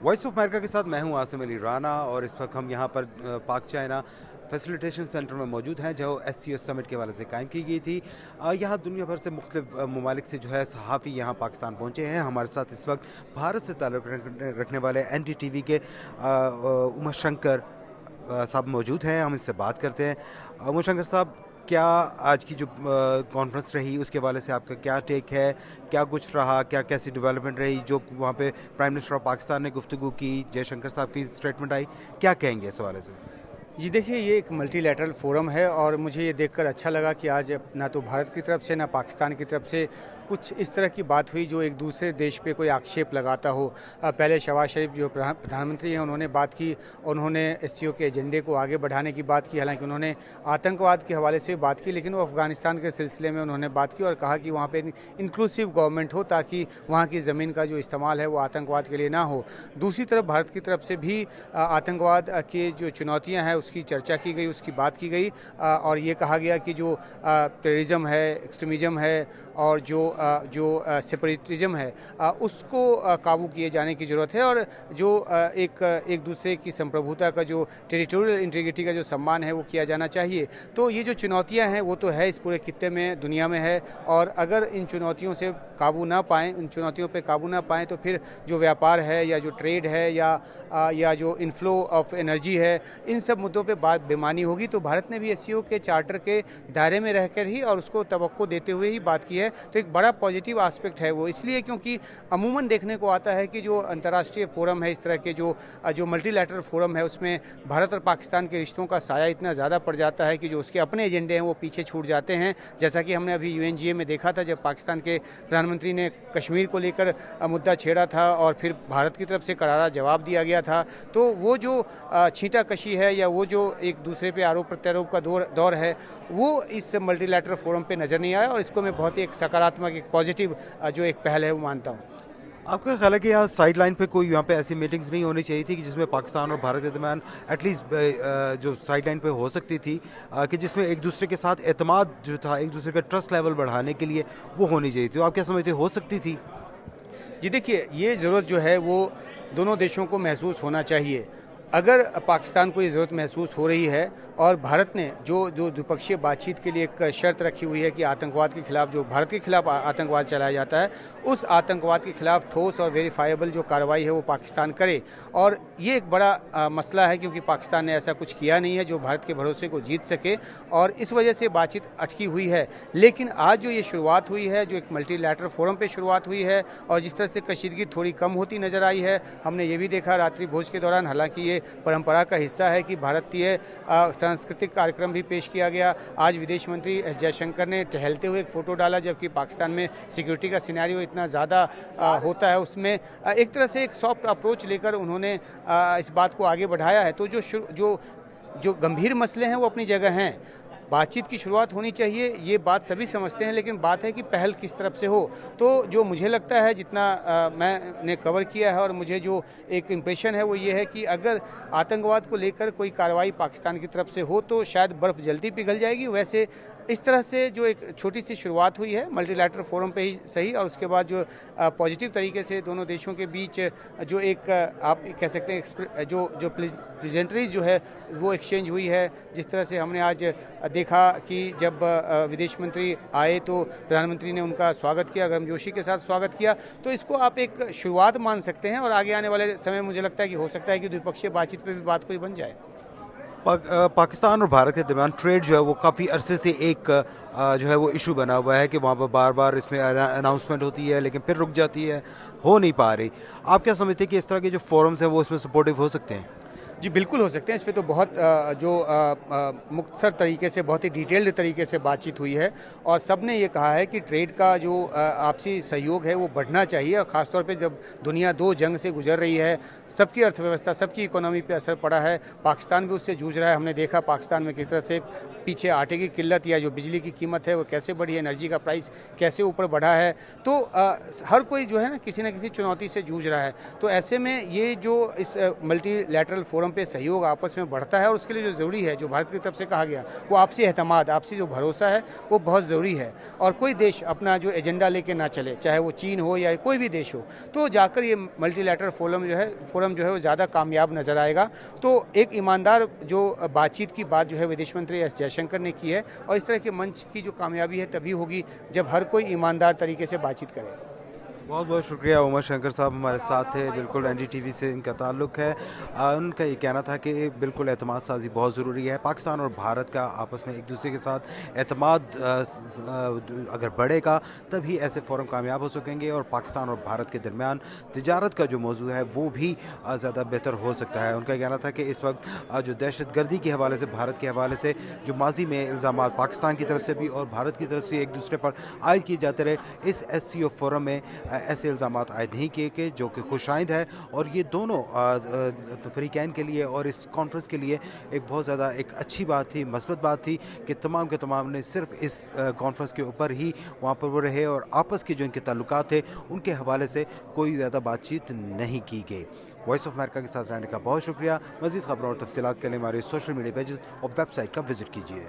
Voice of America के साथ मैं हूं आसिम अली राना और इस वक्त हम यहां पर पाक चाइना फैसिलिटेशन सेंटर में मौजूद हैं जो SCO समिट के वाले से कायम की गई थी। यहाँ दुनिया भर से मुख्तलिफ ममालिक से जो है सहाफ़ी यहाँ पाकिस्तान पहुँचे हैं। हमारे साथ इस वक्त भारत से ताल्लुक़ रखने वाले NDTV के उमा शंकर साहब मौजूद हैं। हम इससे बात करते हैं। उमा शंकर साहब, क्या आज की जो कॉन्फ्रेंस रही उसके वाले से आपका क्या टेक है? क्या कुछ रहा, क्या कैसी डेवलपमेंट रही जो वहाँ पे प्राइम मिनिस्टर ऑफ पाकिस्तान ने गुफ्तगू की, जयशंकर साहब की स्टेटमेंट आई, क्या कहेंगे इस हवाले से? जी देखिए, ये एक मल्टीलैटरल फोरम है और मुझे ये देखकर अच्छा लगा कि आज ना तो भारत की तरफ से ना पाकिस्तान की तरफ से कुछ इस तरह की बात हुई जो एक दूसरे देश पे कोई आक्षेप लगाता हो। पहले शहबाज शरीफ जो प्रधानमंत्री हैं उन्होंने बात की, उन्होंने SCO के एजेंडे को आगे बढ़ाने की बात की। हालांकि उन्होंने आतंकवाद के हवाले से बात की, लेकिन वो अफगानिस्तान के सिलसिले में उन्होंने बात की और कहा कि वहाँ पे इंक्लूसिव गवर्नमेंट हो ताकि वहाँ की ज़मीन का जो इस्तेमाल है वो आतंकवाद के लिए ना हो। दूसरी तरफ भारत की तरफ से भी आतंकवाद के जो चुनौतियाँ हैं उसकी चर्चा की गई, उसकी बात की गई और ये कहा गया कि जो टेररिज्म है, एक्सट्रीमिज़म है और जो सेपरेटिज्म है उसको काबू किए जाने की ज़रूरत है और जो एक दूसरे की संप्रभुता का जो टेरिटोरियल इंटीग्रिटी का जो सम्मान है वो किया जाना चाहिए। तो ये जो चुनौतियां हैं वो तो है इस पूरे खित्ते में, दुनिया में है और अगर इन चुनौतियों से काबू ना पाएँ, इन चुनौतियों पे काबू ना पाएँ तो फिर जो व्यापार है या जो ट्रेड है या जो इनफ्लो ऑफ एनर्जी है, इन सब मुद्दों पे बात बेमानी होगी। तो भारत ने भी SCO के चार्टर के दायरे में रहकर ही और उसको तवक्को देते हुए ही बात की है। तो एक बड़ा पॉजिटिव एस्पेक्ट है वो, इसलिए क्योंकि अमूमन देखने को आता है कि जो अंतर्राष्ट्रीय फोरम है, इस तरह के जो मल्टीलैटरल फोरम है, उसमें भारत और पाकिस्तान के रिश्तों का साया इतना ज़्यादा पड़ जाता है कि जो उसके अपने एजेंडे हैं वो पीछे छूट जाते हैं। जैसा कि हमने अभी UNGA में देखा था, जब पाकिस्तान के प्रधानमंत्री ने कश्मीर को लेकर मुद्दा छेड़ा था और फिर भारत की तरफ से करारा जवाब दिया गया था। तो वो जो छींटाकशी है या वो जो एक दूसरे पे आरोप प्रत्यारोप का दौर है वो इस मल्टीलैटरल फोरम पे नज़र नहीं आया और इसको मैं बहुत ही एक सकारात्मक, एक पॉजिटिव जो एक पहल है वो मानता हूँ। आपका ख्याल है कि यहाँ साइड लाइन पे कोई यहाँ पे ऐसी मीटिंग्स नहीं होनी चाहिए थी कि जिसमें पाकिस्तान और भारत के दरमियान एटलीस्ट जो साइड लाइन पे हो सकती थी कि जिसमें एक दूसरे के साथ एतमाद जो था, एक दूसरे का ट्रस्ट लेवल बढ़ाने के लिए वो होनी चाहिए थी? तो आप क्या समझते हो सकती थी? जी देखिए, ये ज़रूरत जो है वो दोनों देशों को महसूस होना चाहिए। अगर पाकिस्तान को ये ज़रूरत महसूस हो रही है और भारत ने जो द्विपक्षीय बातचीत के लिए एक शर्त रखी हुई है कि आतंकवाद के खिलाफ, जो भारत के खिलाफ आतंकवाद चलाया जाता है, उस आतंकवाद के खिलाफ ठोस और वेरीफाइबल जो कार्रवाई है वो पाकिस्तान करे। और ये एक बड़ा मसला है क्योंकि पाकिस्तान ने ऐसा कुछ किया नहीं है जो भारत के भरोसे को जीत सके और इस वजह से बातचीत अटकी हुई है। लेकिन आज जो ये शुरुआत हुई है, जो एक मल्टीलैटरल फोरम पे शुरुआत हुई है और जिस तरह से कशीदगी थोड़ी कम होती नज़र आई है, हमने ये भी देखा रात्रि भोज के दौरान, हालांकि ये परंपरा का हिस्सा है कि भारतीय सांस्कृतिक कार्यक्रम भी पेश किया गया। आज विदेश मंत्री जयशंकर ने टहलते हुए एक फ़ोटो डाला, जबकि पाकिस्तान में सिक्योरिटी का सिनेरियो इतना ज़्यादा होता है, उसमें एक तरह से एक सॉफ्ट अप्रोच लेकर उन्होंने इस बात को आगे बढ़ाया है। तो जो गंभीर मसले हैं वो अपनी जगह हैं, बातचीत की शुरुआत होनी चाहिए, ये बात सभी समझते हैं, लेकिन बात है कि पहल किस तरफ से हो। तो जो मुझे लगता है, जितना मैंने कवर किया है और मुझे जो एक इम्प्रेशन है वो ये है कि अगर आतंकवाद को लेकर कोई कार्रवाई पाकिस्तान की तरफ से हो तो शायद बर्फ़ जल्दी पिघल जाएगी। वैसे इस तरह से जो एक छोटी सी शुरुआत हुई है मल्टीलैटरल फोरम पे ही सही, और उसके बाद जो पॉजिटिव तरीके से दोनों देशों के बीच जो एक आप कह सकते हैं जो प्रेजेंटरीज जो है वो एक्सचेंज हुई है। जिस तरह से हमने आज देखा कि जब विदेश मंत्री आए तो प्रधानमंत्री ने उनका स्वागत किया, गर्मजोशी के साथ स्वागत किया। तो इसको आप एक शुरुआत मान सकते हैं और आगे आने वाले समय मुझे लगता है कि हो सकता है कि द्विपक्षीय बातचीत पे भी बात कोई बन जाए। पाकिस्तान और भारत के दरमियान ट्रेड जो है वो काफ़ी अरसे से एक जो है वो इशू बना हुआ है कि वहाँ पर बार बार इसमें अनाउंसमेंट होती है लेकिन फिर रुक जाती है, हो नहीं पा रही। आप क्या समझते हैं कि इस तरह के जो फोरम्स हैं वो इसमें सपोर्टिव हो सकते हैं? जी बिल्कुल हो सकते हैं। इस पे तो बहुत मुख्तसर तरीके से, बहुत ही डिटेल्ड तरीके से बातचीत हुई है और सब ने ये कहा है कि ट्रेड का जो आपसी सहयोग है वो बढ़ना चाहिए। और ख़ासतौर पे जब दुनिया दो जंग से गुजर रही है, सबकी अर्थव्यवस्था, सबकी इकोनॉमी पे असर पड़ा है, पाकिस्तान भी उससे जूझ रहा है। हमने देखा पाकिस्तान में किस तरह से पीछे आटे की किल्लत या जो बिजली की कीमत है वो कैसे बढ़ी है, एनर्जी का प्राइस कैसे ऊपर बढ़ा है। तो हर कोई जो है ना किसी चुनौती से जूझ रहा है। तो ऐसे में ये जो इस मल्टीलैटरल फोरम पे सहयोग आपस में बढ़ता है और उसके लिए जो ज़रूरी है, जो भारत की तरफ से कहा गया, वो आपसी एतमाद, आपसी जो भरोसा है वो बहुत ज़रूरी है। और कोई देश अपना जो एजेंडा लेके ना चले, चाहे वो चीन हो या कोई भी देश हो, तो जाकर ये मल्टीलैटरल फोरम जो है वो ज़्यादा कामयाब नज़र आएगा। तो एक ईमानदार जो बातचीत की बात जो है विदेश मंत्री एस जयशंकर ने की है, और इस तरह के मंच की जो कामयाबी है तभी होगी जब हर कोई ईमानदार तरीके से बातचीत करे। बहुत बहुत शुक्रिया। उमर शंकर साहब हमारे साथ थे, बिल्कुल एनडीटीवी से इनका ताल्लुक़ है। उनका ये कहना था कि बिल्कुल एतमाद साजी बहुत ज़रूरी है। पाकिस्तान और भारत का आपस में एक दूसरे के साथ एतमाद अगर बढ़ेगा तभी ऐसे फ़ोरम कामयाब हो सकेंगे और पाकिस्तान और भारत के दरमियान तिजारत का जो मौजू है वो भी ज़्यादा बेहतर हो सकता है। उनका कहना था कि इस वक्त जो दहशतगर्दी के हवाले से, भारत के हवाले से जो माजी में इल्ज़ाम पाकिस्तान की तरफ से भी और भारत की तरफ से एक दूसरे पर आयद किए जाते रहे, इस SCO फोरम में ऐसे इल्ज़ाम आयद नहीं किए गए, जो कि खुशाइंद है। और ये दोनों फ़रीक़ैन के लिए और इस कॉन्फ्रेंस के लिए एक बहुत ज़्यादा एक अच्छी बात थी, मस्बत बात थी कि तमाम के तमाम ने सिर्फ इस कॉन्फ्रेंस के ऊपर ही वहाँ पर वो रहे और आपस के जो इनके ताल्लुकात थे उनके हवाले से कोई ज़्यादा बातचीत नहीं की गई। वॉइस ऑफ अमेरिका के साथ रहने का बहुत शुक्रिया। मज़ीद खबरों और तफसीलात के लिए हमारे सोशल मीडिया पेजेस और वेबसाइट का विज़िट कीजिए।